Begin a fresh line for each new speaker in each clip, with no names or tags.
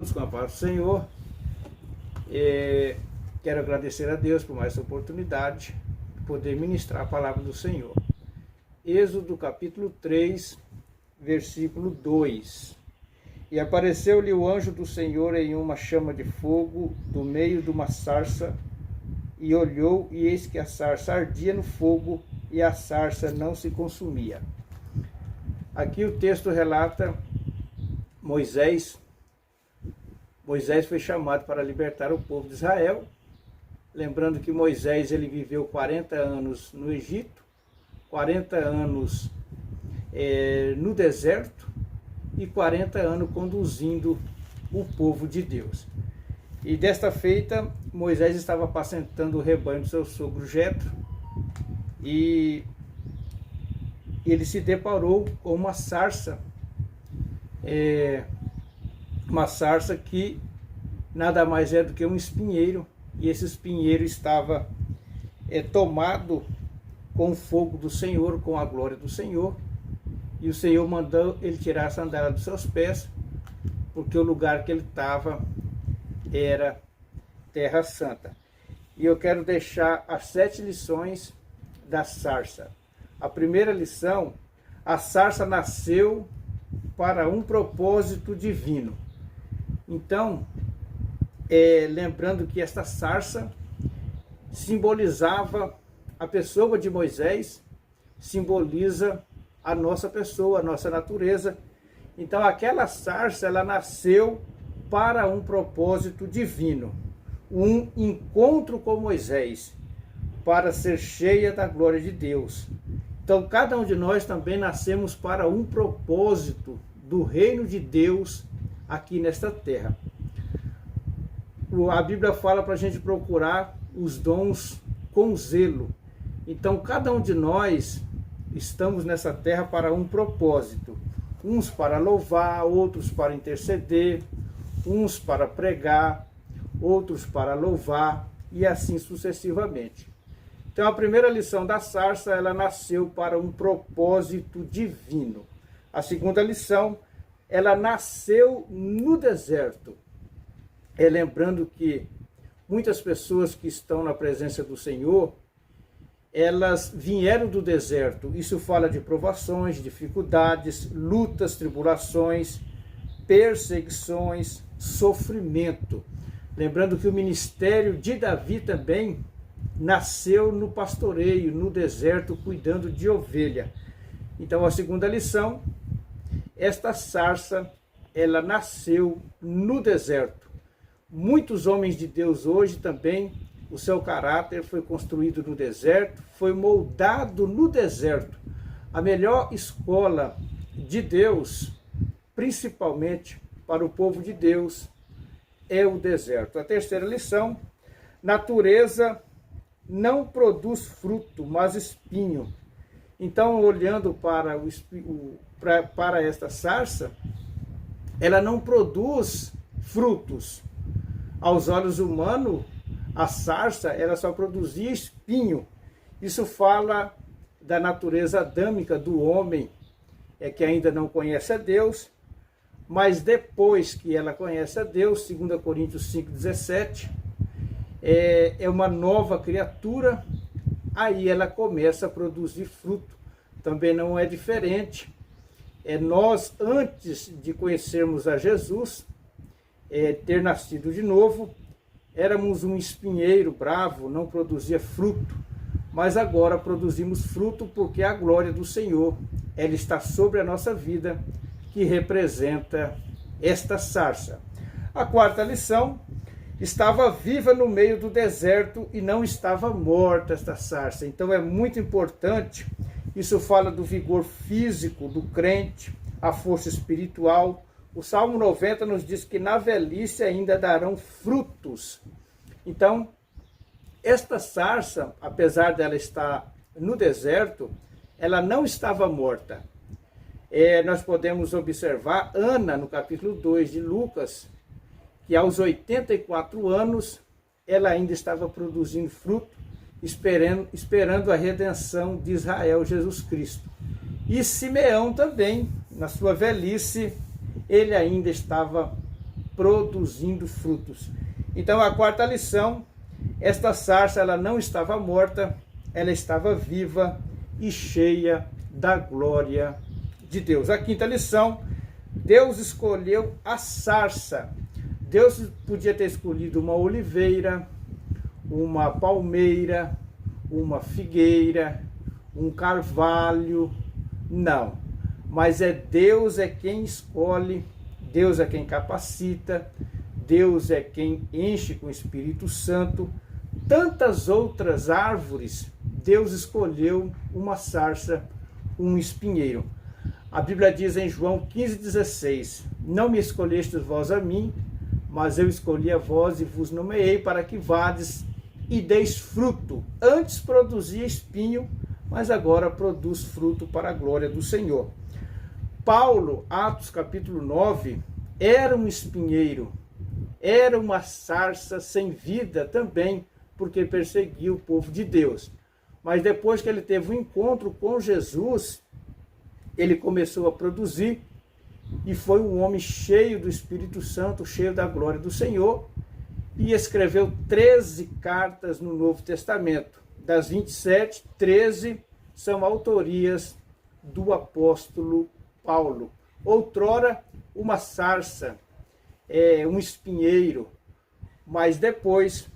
Com a paz do Senhor, quero agradecer a Deus por mais essa oportunidade de poder ministrar a palavra do Senhor. Êxodo capítulo 3, versículo 2. E apareceu-lhe o anjo do Senhor em uma chama de fogo do meio de uma sarça, e olhou, e eis que a sarça ardia no fogo, e a sarça não se consumia. Aqui o texto relata Moisés foi chamado para libertar o povo de Israel. Lembrando que Moisés ele viveu 40 anos no Egito, 40 anos no deserto e 40 anos conduzindo o povo de Deus. E desta feita, Moisés estava apacentando o rebanho do seu sogro Jetro e ele se deparou com uma sarça que nada mais é do que um espinheiro, e esse espinheiro estava tomado com o fogo do Senhor, com a glória do Senhor, e o Senhor mandou ele tirar a sandália dos seus pés, porque o lugar que ele estava era terra santa. E eu quero deixar as 7 lições da sarça. A primeira lição: a sarça nasceu para um propósito divino. Então, lembrando que esta sarça simbolizava a pessoa de Moisés, simboliza a nossa pessoa, a nossa natureza. Então, aquela sarça, ela nasceu para um propósito divino, um encontro com Moisés, para ser cheia da glória de Deus. Então, cada um de nós também nascemos para um propósito do reino de Deus aqui nesta terra. A Bíblia fala para a gente procurar os dons com zelo. Então, cada um de nós estamos nessa terra para um propósito. Uns para louvar, outros para interceder, uns para pregar, outros para louvar, e assim sucessivamente. Então, a primeira lição da sarça, ela nasceu para um propósito divino. A segunda lição, ela nasceu no deserto. Lembrando que muitas pessoas que estão na presença do Senhor, elas vieram do deserto. Isso fala de provações, dificuldades, lutas, tribulações, perseguições, sofrimento. Lembrando que o ministério de Davi também nasceu no pastoreio, no deserto, cuidando de ovelha. Então, a segunda lição: esta sarça, ela nasceu no deserto. Muitos homens de Deus hoje também, o seu caráter foi construído no deserto, foi moldado no deserto. A melhor escola de Deus, principalmente para o povo de Deus, é o deserto. A terceira lição: natureza não produz fruto, mas espinho. Então, olhando para esta sarça, ela não produz frutos. Aos olhos humanos, a sarça ela só produzia espinho. Isso fala da natureza adâmica do homem, que ainda não conhece a Deus, mas depois que ela conhece a Deus, 2 Coríntios 5,17, é uma nova criatura, aí ela começa a produzir fruto. Também não é diferente. Nós, antes de conhecermos a Jesus, ter nascido de novo, éramos um espinheiro bravo, não produzia fruto, mas agora produzimos fruto porque a glória do Senhor, ela está sobre a nossa vida, que representa esta sarça. A quarta lição: estava viva no meio do deserto e não estava morta esta sarça. Então é muito importante, isso fala do vigor físico do crente, a força espiritual. O Salmo 90 nos diz que na velhice ainda darão frutos. Então, esta sarça, apesar dela estar no deserto, ela não estava morta. Nós podemos observar Ana, no capítulo 2 de Lucas, que aos 84 anos, ela ainda estava produzindo fruto, esperando a redenção de Israel, Jesus Cristo. E Simeão também, na sua velhice, ele ainda estava produzindo frutos. Então, a quarta lição, esta sarça ela não estava morta, ela estava viva e cheia da glória de Deus. A quinta lição, Deus escolheu a sarça. Deus podia ter escolhido uma oliveira, uma palmeira, uma figueira, um carvalho. Não, mas Deus é quem escolhe, Deus é quem capacita, Deus é quem enche com o Espírito Santo. Tantas outras árvores, Deus escolheu uma sarça, um espinheiro. A Bíblia diz em João 15,16, não me escolhestes vós a mim, mas eu escolhi a vós e vos nomeei para que vades e deis fruto. Antes produzia espinho, mas agora produz fruto para a glória do Senhor. Paulo, Atos capítulo 9, era um espinheiro, era uma sarça sem vida também, porque perseguia o povo de Deus. Mas depois que ele teve um encontro com Jesus, ele começou a produzir e foi um homem cheio do Espírito Santo, cheio da glória do Senhor, e escreveu 13 cartas no Novo Testamento. Das 27, 13 são autorias do apóstolo Paulo. Outrora, uma sarça, um espinheiro, mas depois,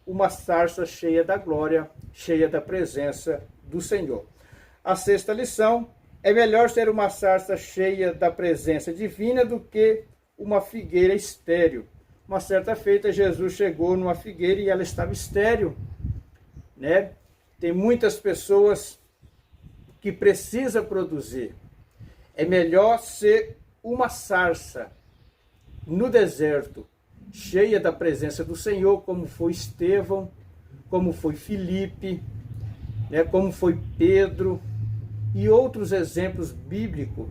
uma sarça cheia da glória, cheia da presença do Senhor. A sexta lição, é melhor ser uma sarça cheia da presença divina do que uma figueira estéril. Uma certa feita, Jesus chegou numa figueira e ela estava estéril, né? Tem muitas pessoas que precisam produzir. É melhor ser uma sarça no deserto, cheia da presença do Senhor, como foi Estevão, como foi Filipe, né? Como foi Pedro e outros exemplos bíblicos.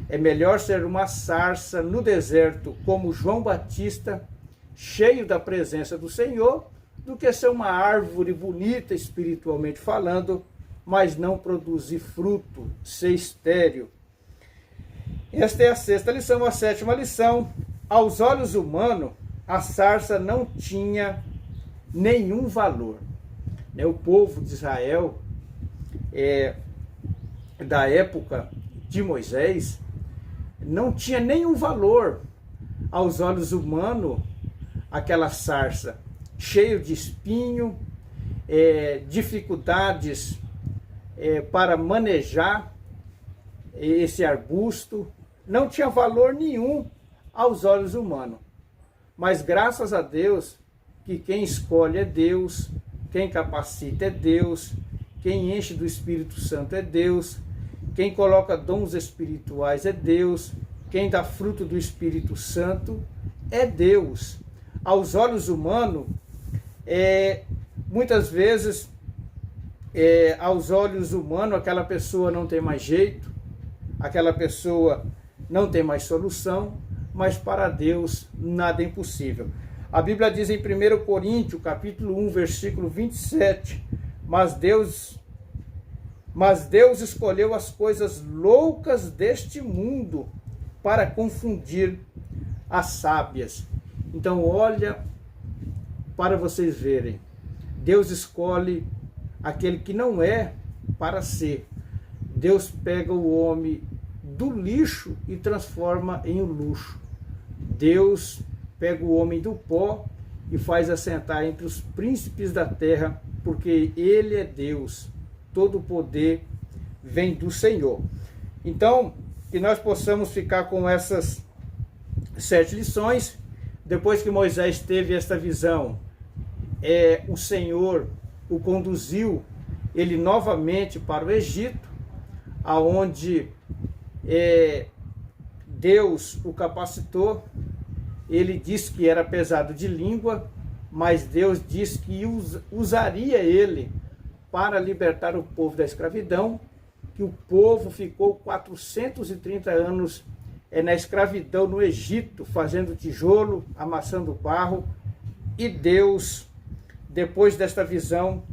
É melhor ser uma sarça no deserto, como João Batista, cheio da presença do Senhor, do que ser uma árvore bonita espiritualmente falando, mas não produzir fruto, ser estéril. Esta é a sexta lição. A sétima lição, aos olhos humanos, a sarça não tinha nenhum valor. O povo de Israel, da época de Moisés, não tinha nenhum valor aos olhos humanos, aquela sarça, cheio de espinho, dificuldades para manejar esse arbusto, não tinha valor nenhum aos olhos humanos. Mas graças a Deus, que quem escolhe é Deus, quem capacita é Deus, quem enche do Espírito Santo é Deus, quem coloca dons espirituais é Deus, quem dá fruto do Espírito Santo é Deus. Aos olhos humanos, muitas vezes, aos olhos humanos, aquela pessoa não tem mais jeito, aquela pessoa não tem mais solução, mas para Deus nada é impossível. A Bíblia diz em 1 Coríntios, capítulo 1, versículo 27, mas Deus escolheu as coisas loucas deste mundo para confundir as sábias. Então, olha, para vocês verem, Deus escolhe aquele que não é para ser. Deus pega o homem do lixo e transforma em um luxo. Deus pega o homem do pó e faz assentar entre os príncipes da terra, porque Ele é Deus. Todo o poder vem do Senhor. Então, que nós possamos ficar com essas 7 lições. Depois que Moisés teve esta visão, o Senhor o conduziu, ele novamente para o Egito, aonde Deus o capacitou. Ele disse que era pesado de língua, mas Deus disse que usaria ele para libertar o povo da escravidão, que o povo ficou 430 anos na escravidão no Egito, fazendo tijolo, amassando barro, e Deus, depois desta visão,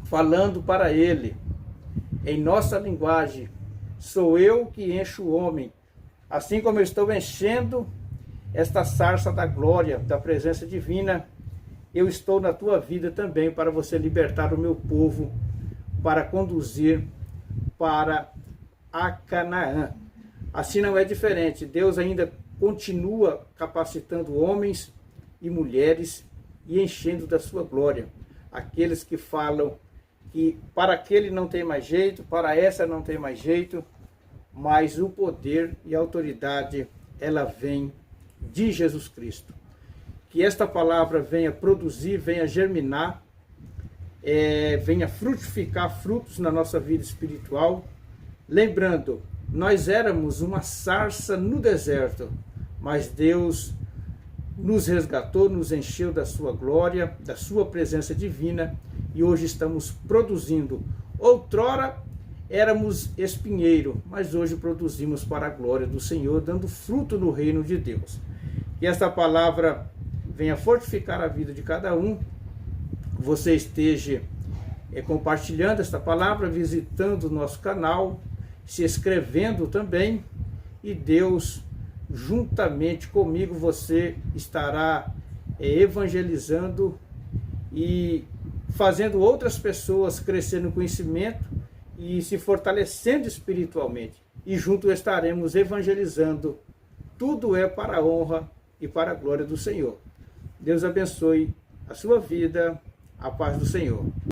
falando para ele, em nossa linguagem, sou eu que encho o homem, assim como eu estou enchendo esta sarça da glória, da presença divina, eu estou na tua vida também para você libertar o meu povo, para conduzir para a Canaã. Assim não é diferente. Deus ainda continua capacitando homens e mulheres e enchendo da sua glória. Aqueles que falam que para aquele não tem mais jeito, para essa não tem mais jeito, mas o poder e a autoridade, ela vem de Jesus Cristo. Que esta palavra venha produzir, venha germinar, venha frutificar frutos na nossa vida espiritual. Lembrando, nós éramos uma sarça no deserto, mas Deus nos resgatou, nos encheu da sua glória, da sua presença divina, e hoje estamos produzindo. Outrora éramos espinheiro, mas hoje produzimos para a glória do Senhor, dando fruto no reino de Deus. Que esta palavra venha fortificar a vida de cada um. Você esteja compartilhando esta palavra, visitando o nosso canal, se inscrevendo também, e Deus, juntamente comigo, você estará evangelizando e fazendo outras pessoas crescer no conhecimento e se fortalecendo espiritualmente. E juntos estaremos evangelizando. Tudo é para a honra e para a glória do Senhor. Deus abençoe a sua vida. A paz do Senhor.